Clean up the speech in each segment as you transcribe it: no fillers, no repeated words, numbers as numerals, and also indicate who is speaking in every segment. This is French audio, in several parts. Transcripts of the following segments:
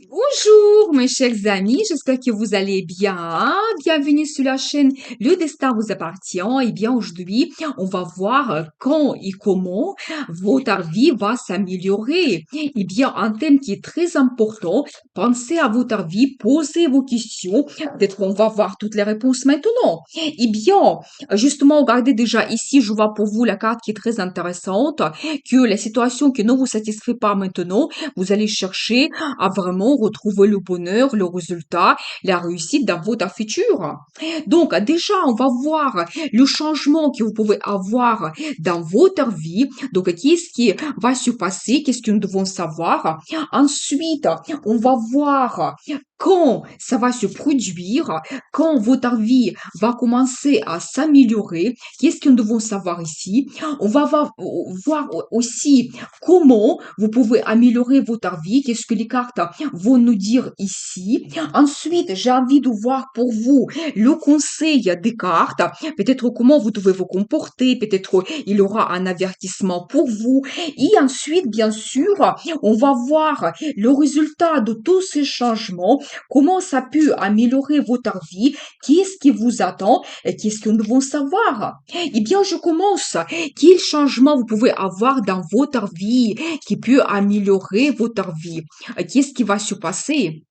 Speaker 1: Bonjour mes chers amis, j'espère que vous allez bien. Bienvenue sur la chaîne Le Destin vous appartient. Eh bien aujourd'hui, on va voir quand et comment votre vie va s'améliorer. Eh bien un thème qui est très important. Pensez à votre vie, posez vos questions. Peut-être qu'on va voir toutes les réponses maintenant. Eh bien, justement, regardez déjà ici, je vois pour vous la carte qui est très intéressante, que la situation qui ne vous satisfait pas maintenant, vous allez chercher à vraiment retrouver le bonheur, le résultat, la réussite dans votre futur. Donc, déjà, on va voir le changement que vous pouvez avoir dans votre vie. Donc, qu'est-ce qui va se passer? Qu'est-ce que nous devons savoir? Ensuite, on va voir quand ça va se produire, quand votre vie va commencer à s'améliorer. Qu'est-ce que nous devons savoir ici? On va voir aussi comment vous pouvez améliorer votre vie, qu'est-ce que les cartes vont nous dire ici. Ensuite, j'ai envie de voir pour vous le conseil des cartes, peut-être comment vous devez vous comporter, peut-être il y aura un avertissement pour vous. Et ensuite, bien sûr, on va voir le résultat de tous ces changements, comment ça peut améliorer votre vie, qu'est-ce qui vous attend et qu'est-ce que nous devons savoir. Eh bien, je commence. Quel changement vous pouvez avoir dans votre vie qui peut améliorer votre vie? Qu'est-ce qui va se passer?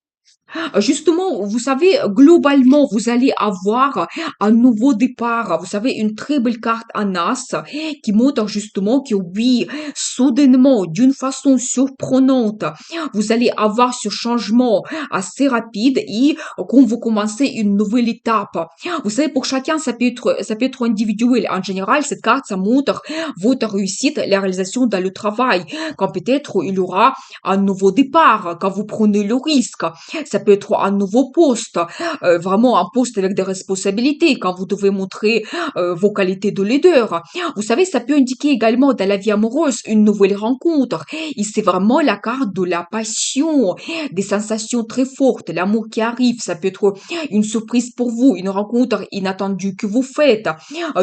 Speaker 1: Justement, vous savez, globalement, vous allez avoir un nouveau départ. Vous savez, une très belle carte en as qui montre justement que oui, soudainement, d'une façon surprenante, vous allez avoir ce changement assez rapide et quand vous commencez une nouvelle étape. Vous savez, pour chacun, ça peut être individuel. En général, cette carte, ça montre votre réussite, la réalisation dans le travail. Quand peut-être il y aura un nouveau départ, quand vous prenez le risque. Ça peut être un nouveau poste, vraiment un poste avec des responsabilités, quand vous devez montrer vos qualités de leader. Vous savez, ça peut indiquer également dans la vie amoureuse une nouvelle rencontre. Et c'est vraiment la carte de la passion, des sensations très fortes, l'amour qui arrive. Ça peut être une surprise pour vous, une rencontre inattendue que vous faites.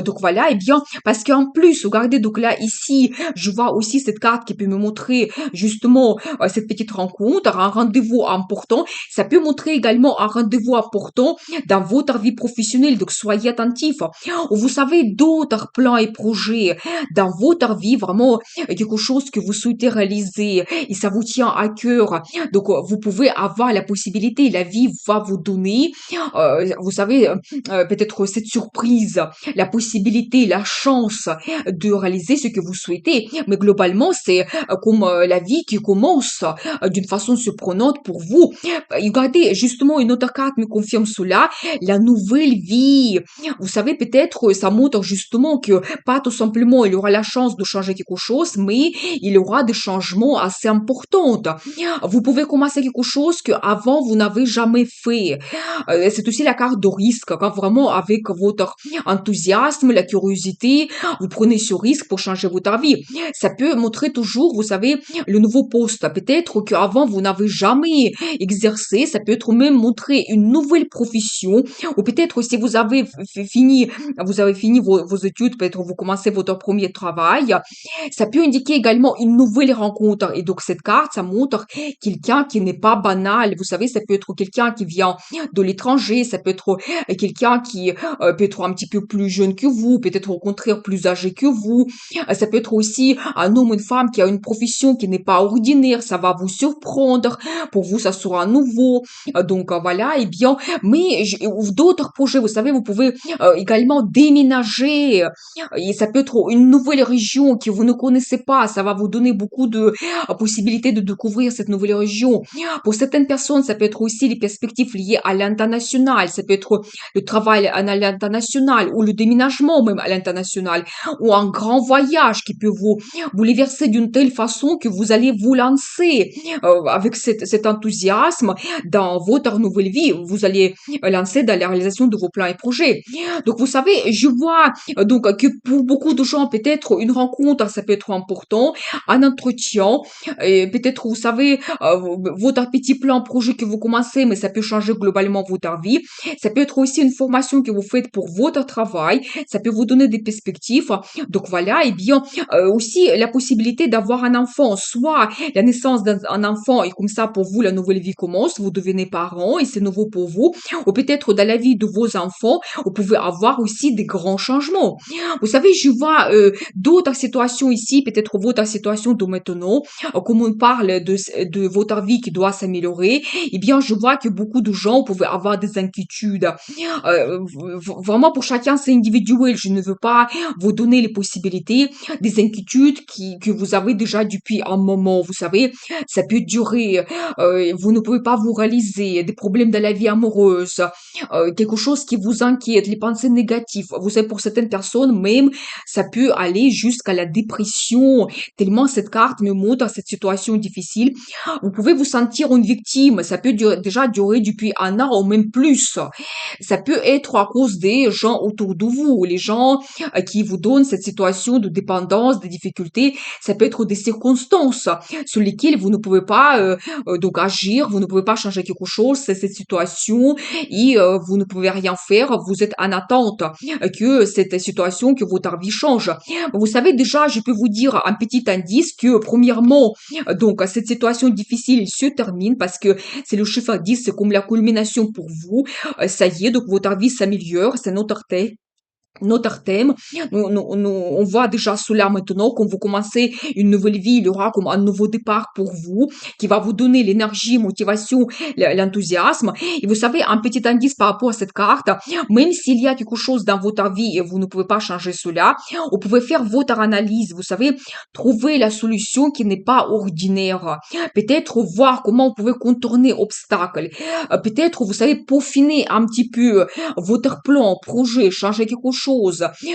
Speaker 1: Donc voilà, et bien, parce qu'en plus, regardez, donc là, ici, je vois aussi cette carte qui peut me montrer justement cette petite rencontre, un rendez-vous important. Ça peut montrer également un rendez-vous important dans votre vie professionnelle, donc soyez attentifs. Vous savez d'autres plans et projets dans votre vie, vraiment quelque chose que vous souhaitez réaliser et ça vous tient à cœur. Donc vous pouvez avoir la possibilité, la vie va vous donner, vous savez, peut-être cette surprise, la possibilité, la chance de réaliser ce que vous souhaitez. Mais globalement, c'est comme la vie qui commence d'une façon surprenante pour vous. Regardez, justement, une autre carte me confirme cela, la nouvelle vie. Vous savez, peut-être, ça montre justement que pas tout simplement il y aura la chance de changer quelque chose, mais il y aura des changements assez importants. Vous pouvez commencer quelque chose que avant vous n'avez jamais fait. C'est aussi la carte de risque, quand vraiment avec votre enthousiasme, la curiosité, vous prenez ce risque pour changer votre vie. Ça peut montrer toujours, vous savez, le nouveau poste. Peut-être qu'avant vous n'avez jamais exercer, ça peut être même montrer une nouvelle profession, ou peut-être si vous avez fini vos études, peut-être vous commencez votre premier travail, ça peut indiquer également une nouvelle rencontre. Et donc cette carte, ça montre quelqu'un qui n'est pas banal. Vous savez, ça peut être quelqu'un qui vient de l'étranger, ça peut être quelqu'un qui peut être un petit peu plus jeune que vous, peut-être au contraire plus âgé que vous. Ça peut être aussi un homme ou une femme qui a une profession qui n'est pas ordinaire, ça va vous surprendre. Pour vous, ça sera nouveau. Donc voilà, et bien, mais d'autres projets, vous savez, vous pouvez également déménager. Et ça peut être une nouvelle région que vous ne connaissez pas. Ça va vous donner beaucoup de possibilités de découvrir cette nouvelle région. Pour certaines personnes, ça peut être aussi les perspectives liées à l'international. Ça peut être le travail à l'international ou le déménagement même à l'international ou un grand voyage qui peut vous bouleverser d'une telle façon que vous allez vous lancer avec cet enthousiasme dans votre nouvelle vie. Vous allez lancer dans la réalisation de vos plans et projets. Donc, vous savez, je vois que pour beaucoup de gens, peut-être une rencontre, ça peut être important, un entretien, et peut-être, vous savez, votre petit plan projet que vous commencez, mais ça peut changer globalement votre vie. Ça peut être aussi une formation que vous faites pour votre travail. Ça peut vous donner des perspectives. Donc voilà, et bien aussi la possibilité d'avoir un enfant, soit la naissance d'un enfant et comme ça pour vous la nouvelle vie commence, vous devenez parent et c'est nouveau pour vous, ou peut-être dans la vie de vos enfants, vous pouvez avoir aussi des grands changements. Vous savez, je vois d'autres situations ici, peut-être votre situation de maintenant, comme on parle de votre vie qui doit s'améliorer, eh bien je vois que beaucoup de gens pouvaient avoir des inquiétudes. Vraiment pour chacun c'est individuel, je ne veux pas vous donner les possibilités, des inquiétudes que vous avez déjà depuis un moment, vous savez, ça peut durer, vous ne pouvez pas vous réaliser, des problèmes dans la vie amoureuse, quelque chose qui vous inquiète, les pensées négatives. Vous savez, pour certaines personnes, même, ça peut aller jusqu'à la dépression, tellement cette carte me montre cette situation difficile. Vous pouvez vous sentir une victime, ça peut déjà durer depuis un an ou même plus. Ça peut être à cause des gens autour de vous, les gens qui vous donnent cette situation de dépendance, de difficultés. Ça peut être des circonstances sur lesquelles vous ne pouvez pas donc agir, vous ne pouvez pas changer quelque chose, c'est cette situation et vous ne pouvez rien faire, vous êtes en attente que cette situation, que votre vie change. Vous savez déjà, je peux vous dire un petit indice que premièrement, cette situation difficile se termine parce que c'est le chiffre 10, c'est comme la culmination pour vous. Ça y est, donc votre vie s'améliore, c'est notre thème. On voit déjà cela maintenant. Quand vous commencez une nouvelle vie, il y aura comme un nouveau départ pour vous qui va vous donner l'énergie, motivation, l'enthousiasme. Et vous savez, un petit indice par rapport à cette carte, même s'il y a quelque chose dans votre vie et vous ne pouvez pas changer cela, vous pouvez faire votre analyse. Vous savez, trouver la solution qui n'est pas ordinaire. Peut-être voir comment vous pouvez contourner obstacles. Peut-être, vous savez, peaufiner un petit peu votre plan, projet, changer quelque chose,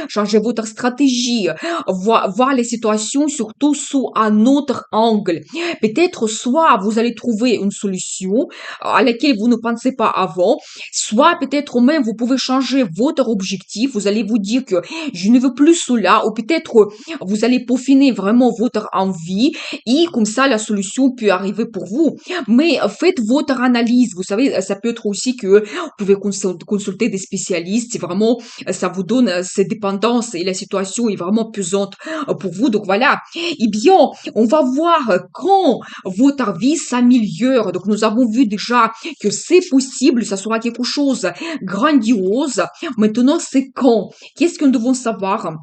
Speaker 1: changer votre stratégie, voir les situations surtout sous un autre angle. Peut-être soit vous allez trouver une solution à laquelle vous ne pensez pas avant, soit peut-être même vous pouvez changer votre objectif, vous allez vous dire que je ne veux plus cela, ou peut-être vous allez peaufiner vraiment votre envie et comme ça la solution peut arriver pour vous. Mais faites votre analyse, vous savez, ça peut être aussi que vous pouvez consulter des spécialistes si vraiment ça vous donne cette dépendance et la situation est vraiment pesante pour vous. Donc voilà. Eh bien, on va voir quand votre vie s'améliore. Donc nous avons vu déjà que c'est possible, ça sera quelque chose grandiose. Maintenant, c'est quand? Qu'est-ce que nous devons savoir?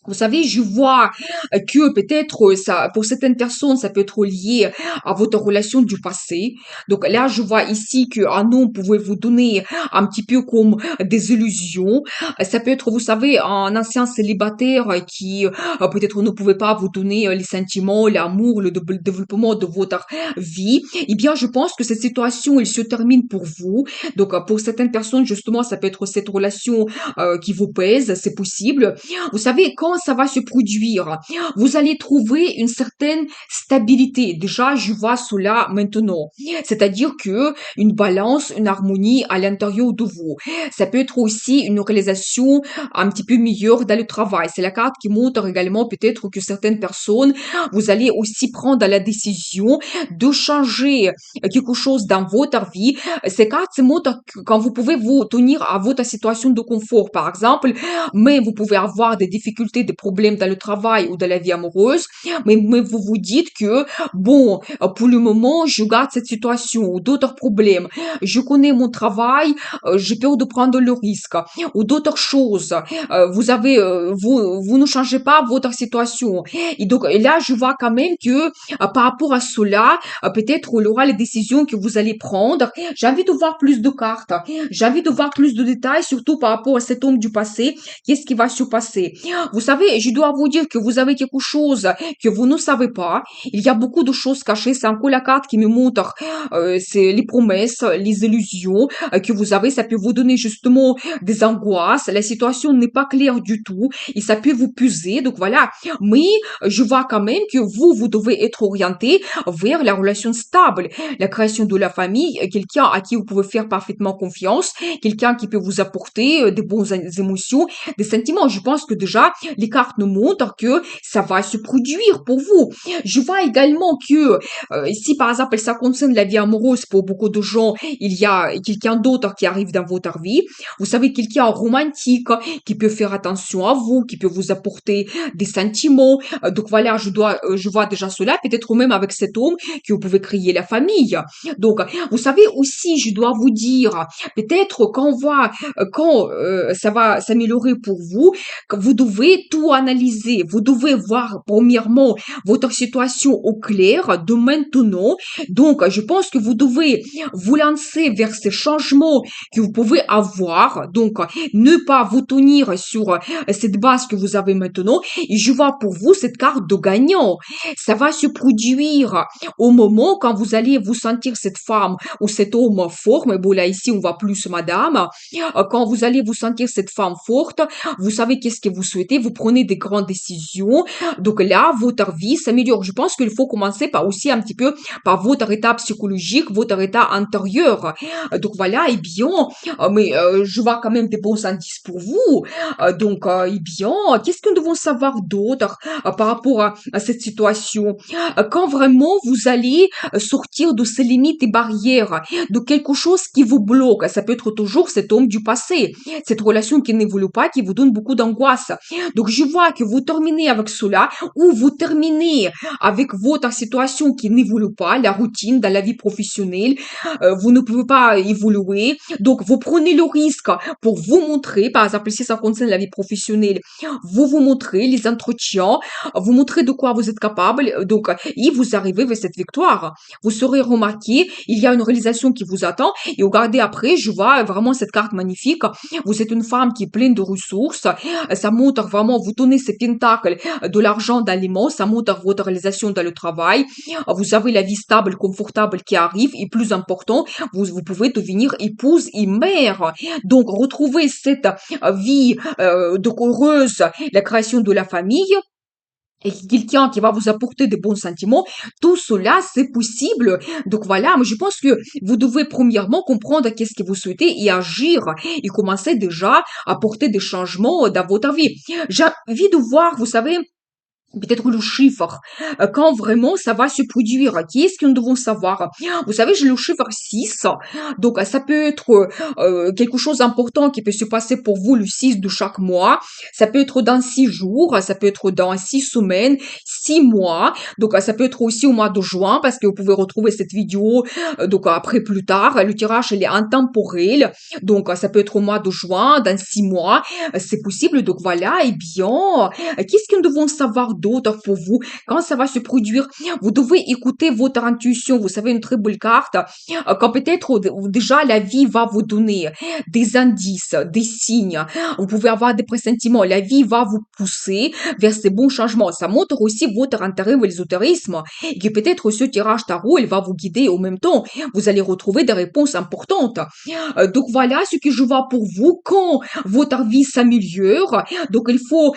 Speaker 1: Vous savez, je vois que peut-être ça, pour certaines personnes, ça peut être lié à votre relation du passé. Donc là, je vois ici qu'un homme pouvait vous donner un petit peu comme des illusions. Ça peut être, vous savez, un ancien célibataire qui peut-être ne pouvait pas vous donner les sentiments, l'amour, le développement de votre vie. Eh bien, je pense que cette situation, elle se termine pour vous. Donc pour certaines personnes, justement, ça peut être cette relation qui vous pèse, c'est possible. Vous savez, quand ça va se produire, vous allez trouver une certaine stabilité. Déjà, je vois cela maintenant. C'est-à-dire que une balance, une harmonie à l'intérieur de vous. Ça peut être aussi une réalisation un petit peu meilleure dans le travail. C'est la carte qui montre également peut-être que certaines personnes, vous allez aussi prendre la décision de changer quelque chose dans votre vie. Ces cartes montrent quand vous pouvez vous tenir à votre situation de confort, par exemple, mais vous pouvez avoir des difficultés, des problèmes dans le travail ou dans la vie amoureuse, mais vous vous dites que, bon, pour le moment, je garde cette situation ou d'autres problèmes. Je connais mon travail, j'ai peur de prendre le risque ou d'autres choses. Vous ne changez pas votre situation. Et donc, là, je vois quand même que par rapport à cela, peut-être il y aura les décisions que vous allez prendre. J'ai envie de voir plus de cartes. J'ai envie de voir plus de détails, surtout par rapport à cet homme du passé. Qu'est-ce qui va se passer? Vous savez, je dois vous dire que vous avez quelque chose que vous ne savez pas. Il y a beaucoup de choses cachées. C'est encore la carte qui me montre, c'est les promesses, les illusions que vous avez. Ça peut vous donner justement des angoisses. La situation n'est pas claire du tout et ça peut vous puiser. Donc voilà. Mais je vois quand même que vous devez être orienté vers la relation stable, la création de la famille, quelqu'un à qui vous pouvez faire parfaitement confiance, quelqu'un qui peut vous apporter des bonnes émotions, des sentiments. Je pense que déjà, les cartes nous montrent que ça va se produire pour vous. Je vois également que si par exemple ça concerne la vie amoureuse pour beaucoup de gens, il y a quelqu'un d'autre qui arrive dans votre vie. Vous savez, quelqu'un romantique qui peut faire attention à vous, qui peut vous apporter des sentiments. Donc voilà, je vois déjà cela. Peut-être même avec cet homme que vous pouvez créer la famille. Donc, vous savez aussi, je dois vous dire, peut-être quand on voit, quand ça va s'améliorer pour vous, que vous devez tout analyser. Vous devez voir premièrement votre situation au clair de maintenant. Donc, je pense que vous devez vous lancer vers ces changements que vous pouvez avoir. Donc, ne pas vous tenir sur cette base que vous avez maintenant. Et je vois pour vous cette carte de gagnant. Ça va se produire au moment quand vous allez vous sentir cette femme ou cet homme fort. Mais bon, là, ici, on voit plus madame. Quand vous allez vous sentir cette femme forte, vous savez qu'est-ce que vous souhaitez, vous prenez des grandes décisions. Donc là, votre vie s'améliore. Je pense qu'il faut commencer par aussi un petit peu par votre état psychologique, votre état intérieur. Donc voilà, et bien, mais je vois quand même des bons indices pour vous. Donc, eh bien, qu'est-ce que nous devons savoir d'autre par rapport à cette situation? Quand vraiment vous allez sortir de ces limites et barrières, de quelque chose qui vous bloque, ça peut être toujours cet homme du passé, cette relation qui n'évolue pas, qui vous donne beaucoup d'angoisse. Donc, je vois que vous terminez avec cela ou vous terminez avec votre situation qui n'évolue pas, la routine dans la vie professionnelle, vous ne pouvez pas évoluer. Donc, vous prenez le risque pour vous montrer, par exemple, si ça concerne la vie professionnelle, vous montrez les entretiens, vous montrez de quoi vous êtes capable, donc, et vous arrivez vers cette victoire. Vous serez remarqué, il y a une réalisation qui vous attend, et regardez après, je vois vraiment cette carte magnifique. Vous êtes une femme qui est pleine de ressources, ça montre vraiment, vous donnez ces pentacles de l'argent d'aliments, ça montre votre réalisation dans le travail, vous avez la vie stable, confortable qui arrive, et plus important, vous pouvez devenir épouse et mère. Donc, retrouver cette vie de heureuse, la création de la famille, et quelqu'un qui va vous apporter des bons sentiments, tout cela, c'est possible. Donc voilà, mais je pense que vous devez premièrement comprendre qu'est-ce que vous souhaitez et agir et commencer déjà à apporter des changements dans votre vie. J'ai envie de voir, vous savez, peut-être le chiffre, quand vraiment ça va se produire, qu'est-ce que nous devons savoir? Vous savez, j'ai le chiffre 6, donc ça peut être quelque chose d'important qui peut se passer pour vous le 6 de chaque mois, ça peut être dans 6 jours, ça peut être dans 6 semaines, 6 mois, donc ça peut être aussi au mois de juin, parce que vous pouvez retrouver cette vidéo, donc après plus tard, le tirage il est intemporel, donc ça peut être au mois de juin, dans 6 mois, c'est possible, donc voilà, et bien, qu'est-ce que nous devons savoir d'autre pour vous quand ça va se produire? Vous devez écouter votre intuition. Vous savez, une très belle carte. Quand peut-être déjà la vie va vous donner des indices, des signes. Vous pouvez avoir des pressentiments. La vie va vous pousser vers ces bons changements. Ça montre aussi votre intérêt vers l'ésotérisme. Et que peut-être ce tirage tarot, il va vous guider au même temps. Vous allez retrouver des réponses importantes. Donc voilà ce que je vois pour vous quand votre vie s'améliore. Donc il faut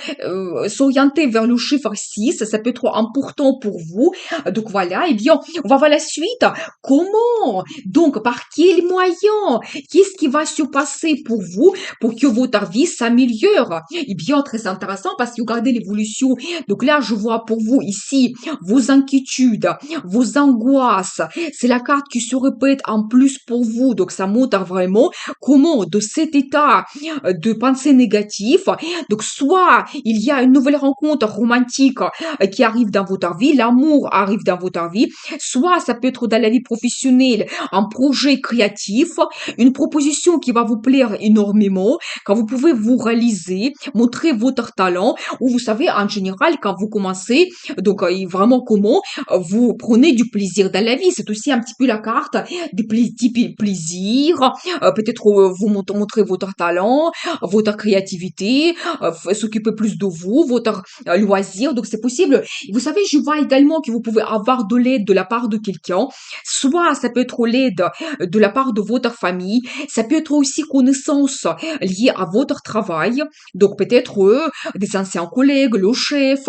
Speaker 1: s'orienter vers le chiffre 6, ça peut être important pour vous. Donc voilà, et bien, on va voir la suite. Comment? Donc, par quels moyens? Qu'est-ce qui va se passer pour vous pour que votre vie s'améliore? Et bien, très intéressant parce que regardez l'évolution. Donc là, je vois pour vous ici vos inquiétudes, vos angoisses. C'est la carte qui se répète en plus pour vous. Donc, ça montre vraiment comment de cet état de pensée négative, donc soit il y a une nouvelle rencontre romantique romantique qui arrive dans votre vie, l'amour arrive dans votre vie, soit ça peut être dans la vie professionnelle, un projet créatif, une proposition qui va vous plaire énormément, quand vous pouvez vous réaliser, montrer votre talent, ou vous savez, en général, quand vous commencez, donc vraiment comment vous prenez du plaisir dans la vie. C'est aussi un petit peu la carte du plaisir, peut-être vous montrer votre talent, votre créativité, s'occuper plus de vous, votre loisir. Donc c'est possible. Vous savez, je vois également que vous pouvez avoir de l'aide de la part de quelqu'un. Soit ça peut être l'aide de la part de votre famille, ça peut être aussi connaissance liée à votre travail. Donc peut-être des anciens collègues, le chef,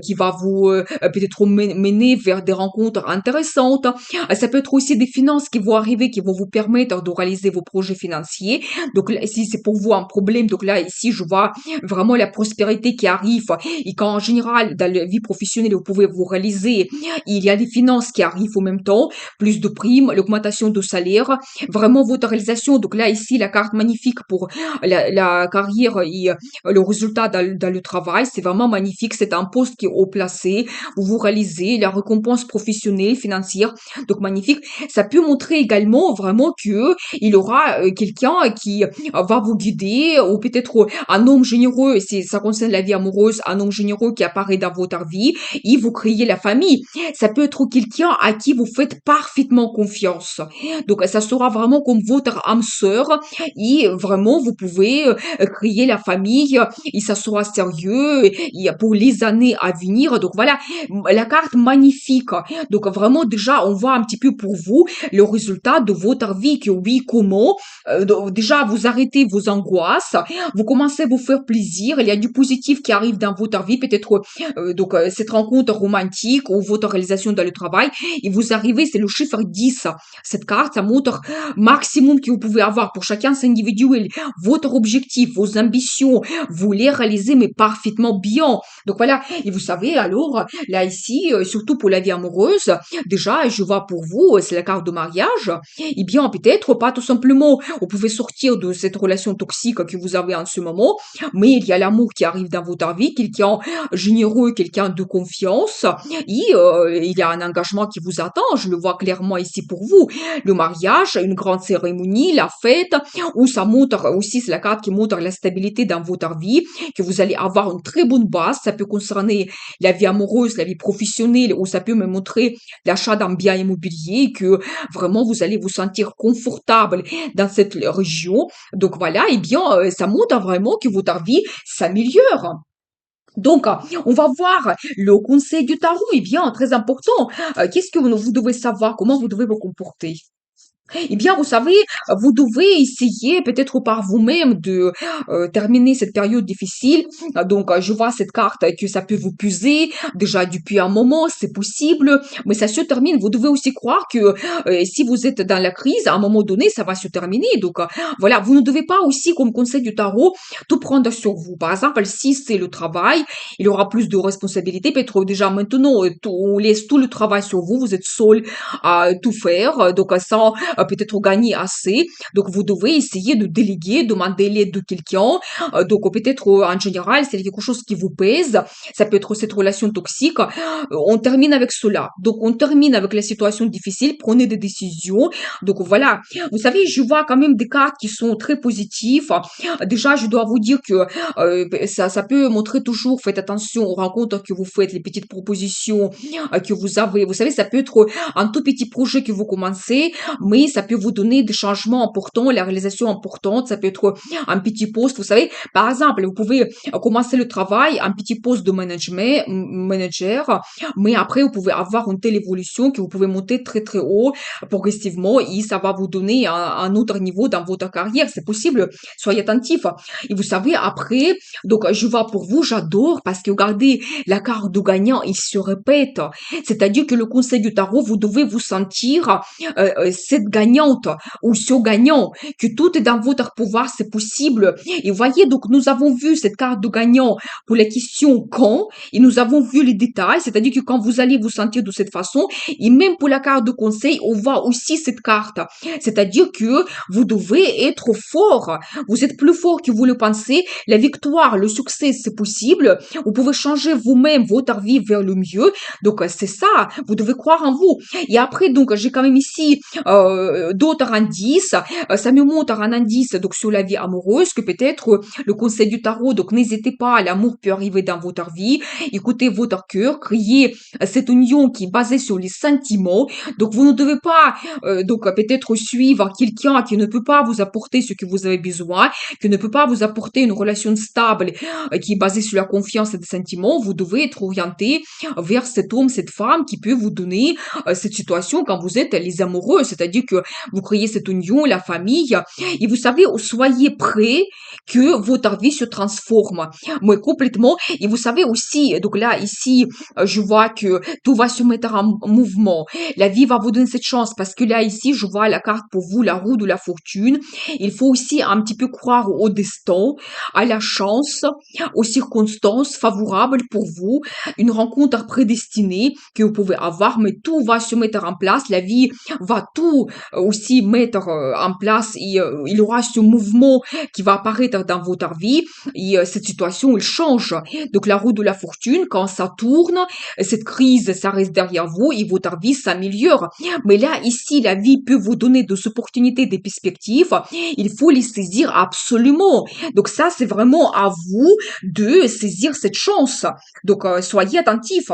Speaker 1: qui va vous peut-être mener vers des rencontres intéressantes. Ça peut être aussi des finances qui vont arriver, qui vont vous permettre de réaliser vos projets financiers. Donc là, si c'est pour vous un problème, donc là ici je vois vraiment la prospérité qui arrive et quand en général dans la vie professionnelle vous pouvez vous réaliser, il y a des finances qui arrivent en même temps, plus de primes, l'augmentation de salaire, vraiment votre réalisation. Donc là ici la carte magnifique pour la carrière et le résultat dans le travail, c'est vraiment magnifique. C'est un poste qui est haut placé, où vous réalisez la récompense professionnelle, financière, donc magnifique. Ça peut montrer également vraiment que il y aura quelqu'un qui va vous guider, ou peut-être un homme généreux, et si ça concerne la vie amoureuse, un homme généreux qui apparaît dans votre vie, et vous créez la famille. Ça peut être quelqu'un à qui vous faites parfaitement confiance. Donc ça sera vraiment comme votre âme sœur, et vraiment vous pouvez créer la famille, et ça sera sérieux et pour les années à venir. Donc voilà, la carte magnifique. Donc vraiment déjà on voit un petit peu pour vous le résultat de votre vie, que oui, comment donc, déjà vous arrêtez vos angoisses, vous commencez à vous faire plaisir, il y a du positif qui arrive dans votre vie, peut-être cette rencontre romantique ou votre réalisation dans le travail, et vous arrivez, c'est le chiffre 10. Cette carte, ça montre maximum que vous pouvez avoir. Pour chacun, c'est individuel. Votre objectif, vos ambitions, vous les réalisez, mais parfaitement bien. Donc voilà, et vous savez, alors, là ici, surtout pour la vie amoureuse, déjà, je vois pour vous, c'est la carte de mariage, eh bien, peut-être pas tout simplement, vous pouvez sortir de cette relation toxique que vous avez en ce moment, mais il y a l'amour qui arrive dans votre vie, quelqu'un généreux, quelqu'un de confiance, et il y a un engagement qui vous attend, je le vois clairement ici pour vous. Le mariage, une grande cérémonie, la fête, où ça montre aussi, c'est la carte qui montre la stabilité dans votre vie, que vous allez avoir une très bonne base. Ça peut concerner la vie amoureuse, la vie professionnelle, ou ça peut me montrer l'achat d'un bien immobilier, que vraiment vous allez vous sentir confortable dans cette région. Donc voilà, et bien, ça montre vraiment que votre vie s'améliore. Donc, on va voir le conseil du tarot. Eh bien, très important. Qu'est-ce que vous devez savoir? Comment vous devez vous comporter? Eh bien, vous savez, vous devez essayer peut-être par vous-même de terminer cette période difficile. Donc, je vois cette carte que ça peut vous puiser déjà depuis un moment, c'est possible, mais ça se termine. Vous devez aussi croire que si vous êtes dans la crise, à un moment donné, ça va se terminer. Donc, voilà, vous ne devez pas aussi, comme conseil du tarot, tout prendre sur vous. Par exemple, si c'est le travail, il y aura plus de responsabilités. Peut-être déjà maintenant, on laisse tout le travail sur vous. Vous êtes seul à tout faire. Donc, sans peut-être gagner assez. Donc, vous devez essayer de déléguer, demander l'aide de quelqu'un. Donc, peut-être en général, c'est quelque chose qui vous pèse. Ça peut être cette relation toxique. On termine avec cela. Donc, on termine avec la situation difficile. Prenez des décisions. Donc, voilà. Vous savez, je vois quand même des cartes qui sont très positives. Déjà, je dois vous dire que ça peut montrer toujours, faites attention aux rencontres que vous faites, les petites propositions que vous avez. Vous savez, ça peut être un tout petit projet que vous commencez, mais ça peut vous donner des changements importants, la réalisation importante. Ça peut être un petit poste. Vous savez, par exemple, vous pouvez commencer le travail, un petit poste de manager, mais après, vous pouvez avoir une telle évolution que vous pouvez monter très, très haut progressivement et ça va vous donner un autre niveau dans votre carrière. C'est possible. Soyez attentifs. Et vous savez, après, donc, je vois pour vous, j'adore parce que regardez, la carte de gagnant, il se répète. C'est-à-dire que le conseil du tarot, vous devez vous sentir cette gagnante ou gagnant, que tout est dans votre pouvoir, c'est possible. Et voyez, donc nous avons vu cette carte de gagnant pour la question quand, et nous avons vu les détails, c'est-à-dire que quand vous allez vous sentir de cette façon, et même pour la carte de conseil, on voit aussi cette carte. C'est-à-dire que vous devez être fort. Vous êtes plus fort que vous le pensez. La victoire, le succès, c'est possible. Vous pouvez changer vous-même votre vie vers le mieux. Donc, c'est ça. Vous devez croire en vous. Et après, donc, j'ai quand même ici d'autres indices. Ça me montre un indice donc sur la vie amoureuse que peut-être le conseil du tarot. Donc, n'hésitez pas, l'amour peut arriver dans votre vie. Écoutez votre cœur, criez cette union qui est basée sur les sentiments. Donc, vous ne devez pas donc peut-être suivre quelqu'un qui ne peut pas vous apporter ce que vous avez besoin, qui ne peut pas vous apporter une relation stable qui est basée sur la confiance et des sentiments. Vous devez être orienté vers cet homme, cette femme qui peut vous donner cette situation quand vous êtes les amoureux, c'est-à-dire que vous créez cette union, la famille, et vous savez, soyez prêts que votre vie se transforme, mais complètement. Et vous savez aussi, donc là, ici, je vois que tout va se mettre en mouvement. La vie va vous donner cette chance parce que là, ici, je vois la carte pour vous, la roue de la fortune. Il faut aussi un petit peu croire au destin, à la chance, aux circonstances favorables pour vous, une rencontre prédestinée que vous pouvez avoir, mais tout va se mettre en place. La vie va tout aussi mettre en place et il y aura ce mouvement qui va apparaître dans votre vie et cette situation, elle change. Donc, la roue de la fortune, quand ça tourne, cette crise, ça reste derrière vous et votre vie s'améliore. Mais là, ici, la vie peut vous donner des opportunités, des perspectives. Il faut les saisir absolument. Donc ça, c'est vraiment à vous de saisir cette chance. Donc, soyez attentifs.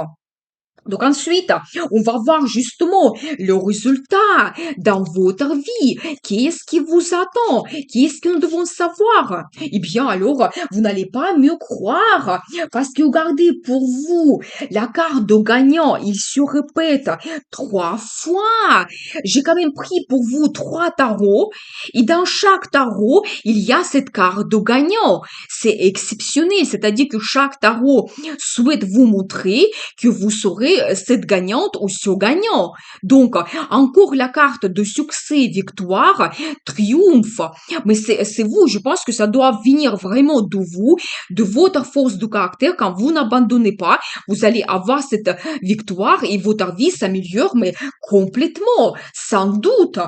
Speaker 1: Donc ensuite, on va voir justement le résultat dans votre vie. Qu'est-ce qui vous attend? Qu'est-ce que nous devons savoir? Eh bien, alors, vous n'allez pas mieux croire parce que regardez pour vous, la carte de gagnant, il se répète 3 fois. J'ai quand même pris pour vous 3 tarots et dans chaque tarot, il y a cette carte de gagnant. C'est exceptionnel, c'est-à-dire que chaque tarot souhaite vous montrer que vous serez cette gagnante ou ce gagnant. Donc, encore la carte de succès, victoire, triomphe. Mais c'est vous, je pense que ça doit venir vraiment de vous, de votre force de caractère. Quand vous n'abandonnez pas, vous allez avoir cette victoire et votre vie s'améliore, mais complètement, sans doute.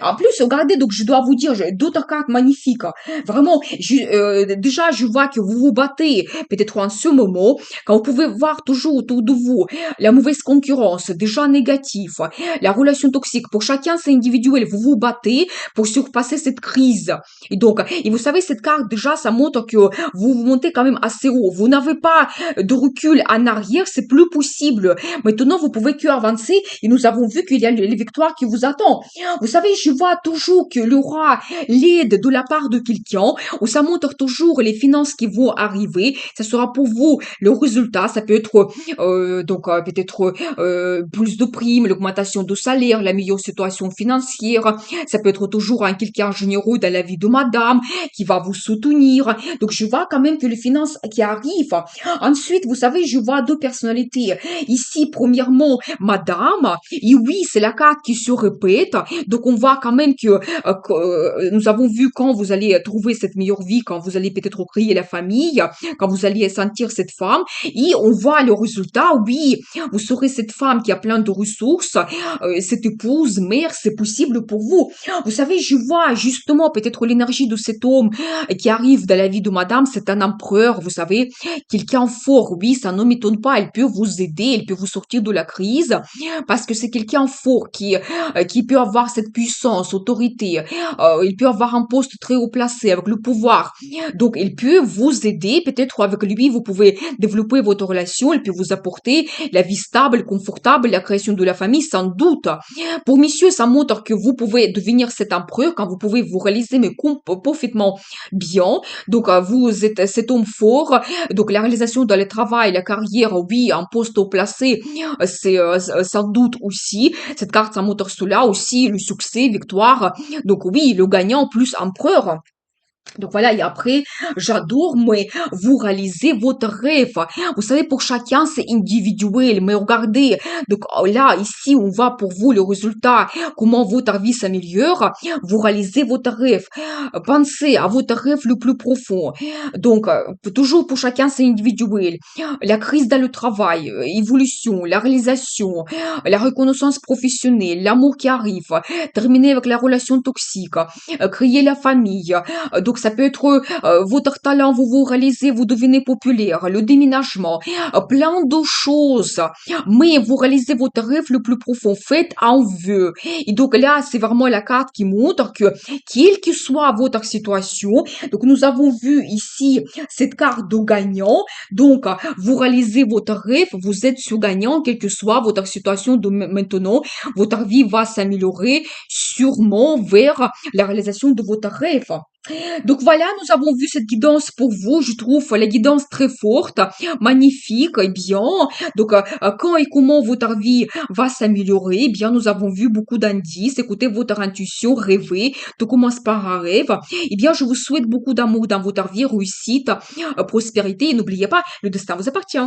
Speaker 1: En plus, regardez, donc je dois vous dire, j'ai d'autres cartes magnifiques. Vraiment, déjà, je vois que vous vous battez peut-être en ce moment, quand vous pouvez voir toujours autour de vous la mauvaise concurrence, déjà négatif, la relation toxique. Pour chacun, c'est individuel. Vous vous battez pour surpasser cette crise. Et donc, et vous savez, cette carte, déjà, ça montre que vous vous montez quand même assez haut. Vous n'avez pas de recul en arrière, c'est plus possible. Maintenant, vous pouvez que avancer et nous avons vu qu'il y a les victoires qui vous attendent. Vous savez, je vois toujours que le roi l'aide de la part de quelqu'un, ou ça montre toujours les finances qui vont arriver. Ça sera pour vous le résultat. Ça peut être donc peut-être plus de primes, l'augmentation de salaire, la meilleure situation financière. Ça peut être toujours un quelqu'un généreux dans la vie de madame qui va vous soutenir. Donc je vois quand même que les finances qui arrivent. Ensuite, vous savez, je vois deux personnalités. Ici, premièrement, madame. Et oui, c'est la carte qui se répète. Donc on voit quand même que nous avons vu quand vous allez trouver cette meilleure vie, quand vous allez peut-être créer la famille, quand vous allez sentir cette femme. Et on voit le résultat, oui, vous serez cette femme qui a plein de ressources, cette épouse, mère, c'est possible pour vous. Vous savez, je vois justement peut-être l'énergie de cet homme qui arrive dans la vie de madame, c'est un empereur, vous savez, quelqu'un fort, oui, ça ne m'étonne pas, il peut vous aider, il peut vous sortir de la crise, parce que c'est quelqu'un fort qui peut avoir cette puissance, autorité, il peut avoir un poste très haut placé avec le pouvoir. Donc, il peut vous aider, peut-être avec lui, vous pouvez développer votre relation, il peut vous apporter la vie stable, confortable, la création de la famille, sans doute. Pour monsieur, ça montre que vous pouvez devenir cet empereur quand vous pouvez vous réaliser, mais parfaitement bien. Donc, vous êtes cet homme fort. Donc, la réalisation dans le travail, la carrière, oui, un poste haut placé, c'est sans doute aussi. Cette carte, ça montre cela aussi, le succès, victoire. Donc, oui, le gagnant plus empereur. Donc voilà, et après, j'adore, mais vous réalisez votre rêve. Vous savez, pour chacun, c'est individuel, mais regardez, donc là, ici, on voit pour vous le résultat, comment votre vie s'améliore. Vous réalisez votre rêve. Pensez à votre rêve le plus profond. Donc, toujours pour chacun, c'est individuel. La crise dans le travail, évolution, la réalisation, la reconnaissance professionnelle, l'amour qui arrive, terminer avec la relation toxique, créer la famille, donc ça peut être votre talent, vous vous réalisez, vous devenez populaire, le déménagement, plein de choses. Mais vous réalisez votre rêve le plus profond, faites un vœu. Et donc là, c'est vraiment la carte qui montre que, quelle que soit votre situation, donc nous avons vu ici cette carte de gagnant. Donc, vous réalisez votre rêve, vous êtes sur gagnant, quelle que soit votre situation de maintenant, votre vie va s'améliorer sûrement vers la réalisation de votre rêve. Donc voilà, nous avons vu cette guidance pour vous. Je trouve la guidance très forte, magnifique et bien. Donc, quand et comment votre vie va s'améliorer, eh bien, nous avons vu beaucoup d'indices. Écoutez votre intuition, rêvez. Tout commence par un rêve. Eh bien, je vous souhaite beaucoup d'amour dans votre vie, réussite, prospérité. Et n'oubliez pas, le destin vous appartient.